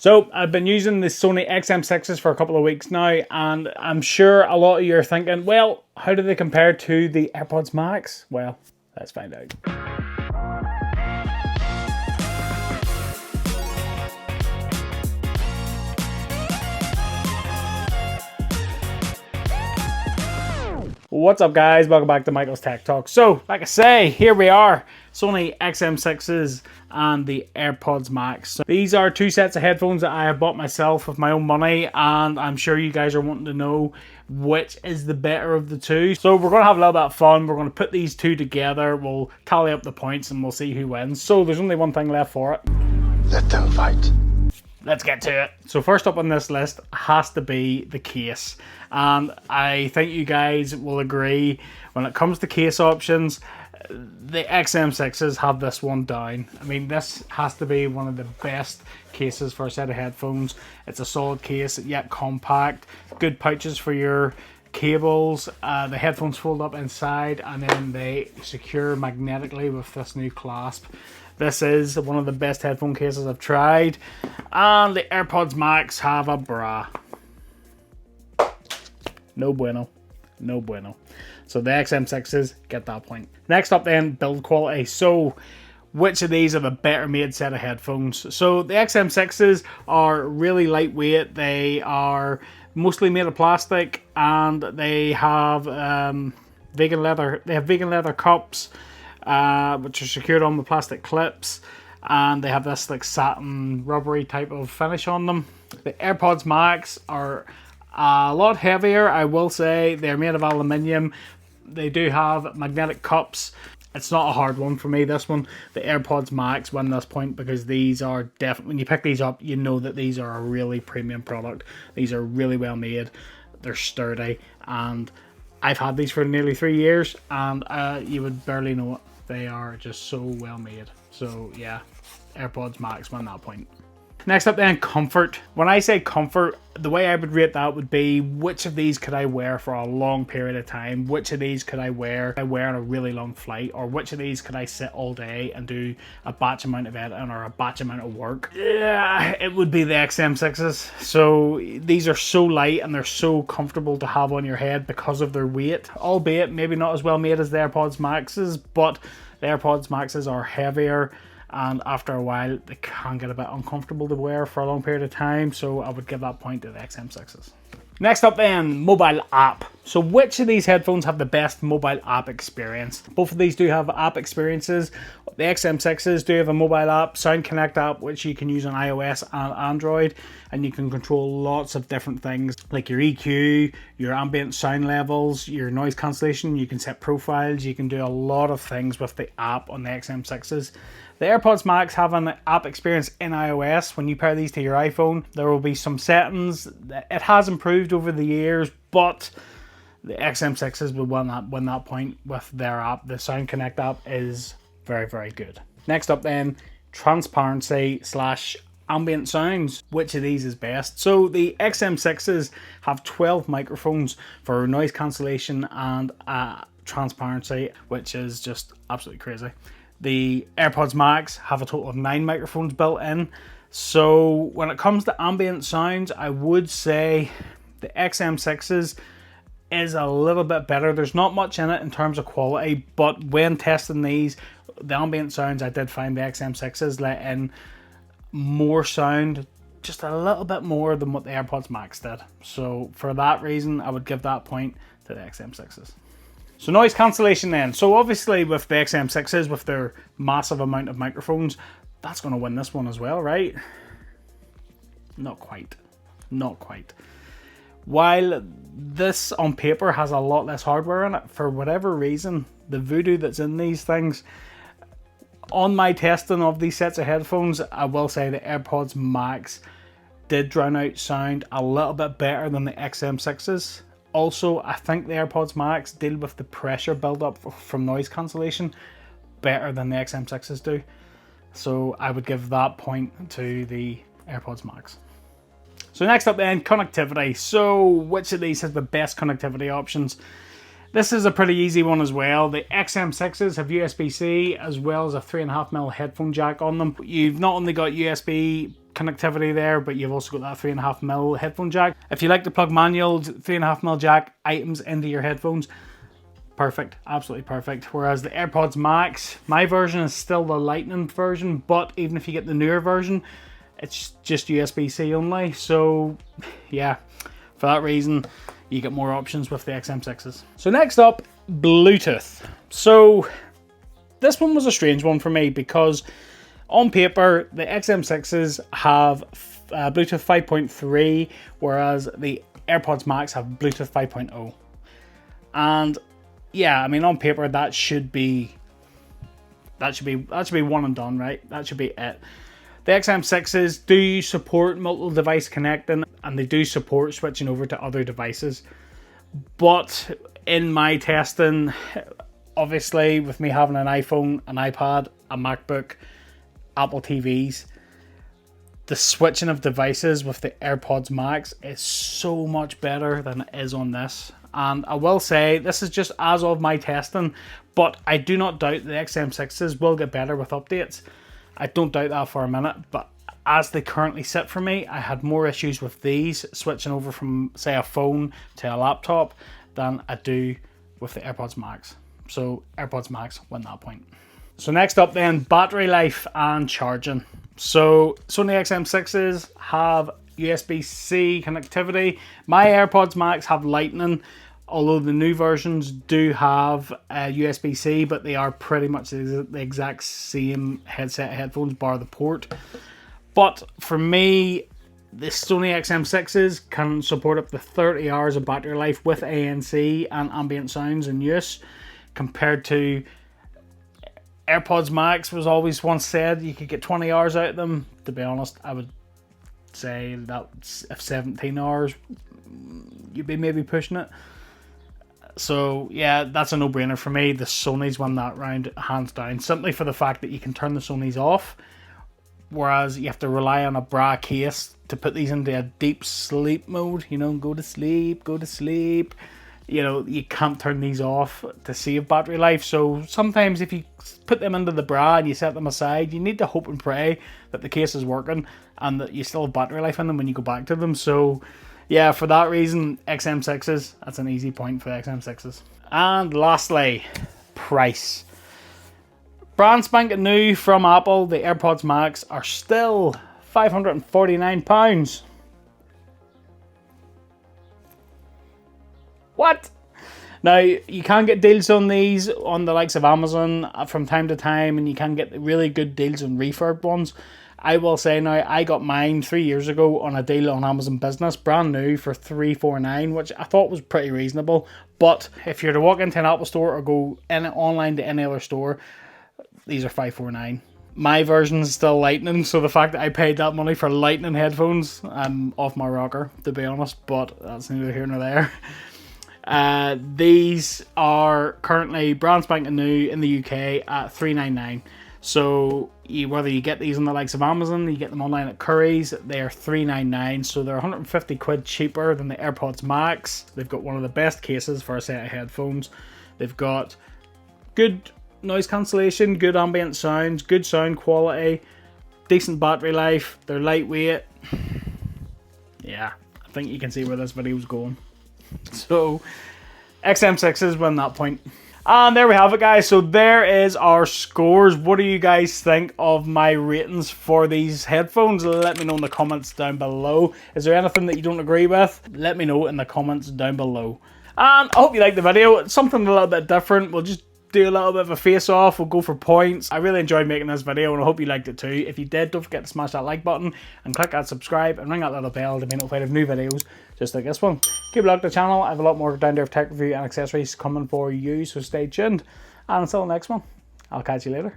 So I've been using the Sony XM6s for a couple of weeks now, and I'm sure a lot of you are thinking, well, how do they compare to the AirPods Max? Well, let's find out. What's up guys, welcome back to Michael's Tech Talk. So, like I say, here we are, Sony XM6s and the AirPods Max. So these are two sets of headphones that I have bought myself with my own money, and I'm sure you guys are wanting to know which is the better of the two. So we're going to have a little bit of fun. We're going to put these two together, we'll tally up the points and we'll see who wins. So there's only one thing left for it. Let them fight. Let's get to it. So first up on this list has to be the case. And I think you guys will agree, when it comes to case options, the XM6s have this one down. I mean, this has to be one of the best cases for a set of headphones. It's a solid case, yet compact. Good pouches for your cables. The headphones fold up inside and then they secure magnetically with this new clasp. This is one of the best headphone cases I've tried. And the AirPods Max have a bra. No bueno. No bueno. So the XM6s get that point. Next up then, build quality. So which of these are the better made set of headphones? So the XM6s are really lightweight. They are mostly made of plastic and they have vegan leather. They have vegan leather cups, which are secured on the plastic clips, and they have this like satin rubbery type of finish on them. The AirPods Max are a lot heavier, I will say. They're made of aluminium. They do have magnetic cups. It's not a hard one for me, this one. The AirPods Max win this point because these are definitely, when you pick these up, you know that these are a really premium product. These are really well made. They're sturdy, and I've had these for nearly 3 years, and you would barely know it. They are just so well made. So yeah, AirPods Max won that point. Next up then, comfort. When I say comfort, the way I would rate that would be, which of these could I wear for a long period of time? Which of these could I wear on a really long flight? Or which of these could I sit all day and do a batch amount of editing or a batch amount of work? Yeah, it would be the XM6s. So these are so light and they're so comfortable to have on your head because of their weight. Albeit maybe not as well made as the AirPods Maxes, but the AirPods Maxes are heavier, and after a while they can get a bit uncomfortable to wear for a long period of time, so I would give that point to the XM6s. Next up then, mobile app. So which of these headphones have the best mobile app experience? Both of these do have app experiences. The XM6s do have a mobile app, Sound Connect app, which you can use on iOS and Android, and you can control lots of different things like your EQ, your ambient sound levels, your noise cancellation. You can set profiles, you can do a lot of things with the app on the XM6s. The AirPods Max have an app experience in iOS. When you pair these to your iPhone, there will be some settings. It has improved over the years, but the XM6s will win that point with their app. The Sound Connect app is very, very good. Next up then, transparency / ambient sounds. Which of these is best? So the XM6s have 12 microphones for noise cancellation and transparency, which is just absolutely crazy. The AirPods Max have a total of 9 microphones built in. So when it comes to ambient sounds, I would say the XM6s is a little bit better. There's not much in it in terms of quality, but when testing these, the ambient sounds, I did find the XM6s let in more sound, just a little bit more than what the AirPods Max did. So for that reason, I would give that point to the XM6s. So noise cancellation then. So obviously with the XM6s, with their massive amount of microphones, that's going to win this one as well, right? Not quite. Not quite. While this on paper has a lot less hardware in it, for whatever reason, the voodoo that's in these things, on my testing of these sets of headphones, I will say the AirPods Max did drown out sound a little bit better than the XM6s. Also, I think the AirPods Max deal with the pressure build-up from noise cancellation better than the XM6s do. So I would give that point to the AirPods Max. So next up then, connectivity. So which of these has the best connectivity options? This is a pretty easy one as well. The XM6s have USB-C as well as a 3.5mm headphone jack on them. You've not only got USB connectivity there, but you've also got that 3.5mm headphone jack. If you like to plug manual 3.5mm jack items into your headphones, perfect, absolutely perfect. Whereas the AirPods Max, my version is still the Lightning version, but even if you get the newer version, it's just USB-C only. So yeah, for that reason, you get more options with the XM6s. So next up, Bluetooth. So this one was a strange one for me because on paper, the XM6s have Bluetooth 5.3, whereas the AirPods Max have Bluetooth 5.0. And yeah, I mean, on paper, that should be one and done, right? That should be it. The XM6s do support multiple device connecting, and they do support switching over to other devices. But in my testing, obviously, with me having an iPhone, an iPad, a MacBook, Apple TVs, the switching of devices with the AirPods Max is so much better than it is on this. And I will say, this is just as of my testing, but I do not doubt the XM6s will get better with updates. I don't doubt that for a minute, but as they currently sit for me, I had more issues with these switching over from, say, a phone to a laptop than I do with the AirPods Max. So AirPods Max win that point. So next up then, battery life and charging. So Sony XM6s have USB-C connectivity. My AirPods Max have Lightning, although the new versions do have USB-C, but they are pretty much the exact same headphones, bar the port. But for me, the Sony XM6s can support up to 30 hours of battery life with ANC and ambient sounds in use, compared to AirPods Max was always once said you could get 20 hours out of them. To be honest, I would say that if 17 hours, you'd be maybe pushing it. So yeah, that's a no-brainer for me. The Sony's won that round hands down, simply for the fact that you can turn the Sony's off, whereas you have to rely on a bra case to put these into a deep sleep mode. You know, go to sleep, go to sleep. You know, you can't turn these off to save battery life. So sometimes if you put them into the bra and you set them aside, you need to hope and pray that the case is working and that you still have battery life in them when you go back to them. So yeah, for that reason, XM6s, that's an easy point for the XM6s. And lastly, price. Brand spanking new from Apple, the AirPods Max are still £549. What? Now, you can get deals on these on the likes of Amazon from time to time, and you can get really good deals on refurb ones. I will say now, I got mine 3 years ago on a deal on Amazon Business, brand new, for $349, which I thought was pretty reasonable. But if you're to walk into an Apple store or go online to any other store, these are $549. My version is still Lightning, so the fact that I paid that money for Lightning headphones, I'm off my rocker, to be honest, but that's neither here nor there. These are currently brand spanking new in the UK at $399. So whether you get these on the likes of Amazon, you get them online at Curry's, they are $399. So they're 150 quid cheaper than the AirPods Max. They've got one of the best cases for a set of headphones. They've got good noise cancellation, good ambient sounds, good sound quality, decent battery life. They're lightweight. Yeah, I think you can see where this video's going. So XM6s win that point. And there we have it, guys. So there is our scores. What do you guys think of my ratings for these headphones? Let me know in the comments down below. Is there anything that you don't agree with? Let me know in the comments down below. And I hope you liked the video. It's something a little bit different. We'll just do a little bit of a face-off. We'll go for points. I really enjoyed making this video, and I hope you liked it too. If you did, don't forget to smash that like button and click that subscribe and ring that little bell to be notified of new videos just like this one. Keep a look at the channel. I have a lot more down there of tech review and accessories coming for you, so stay tuned. And until the next one, I'll catch you later.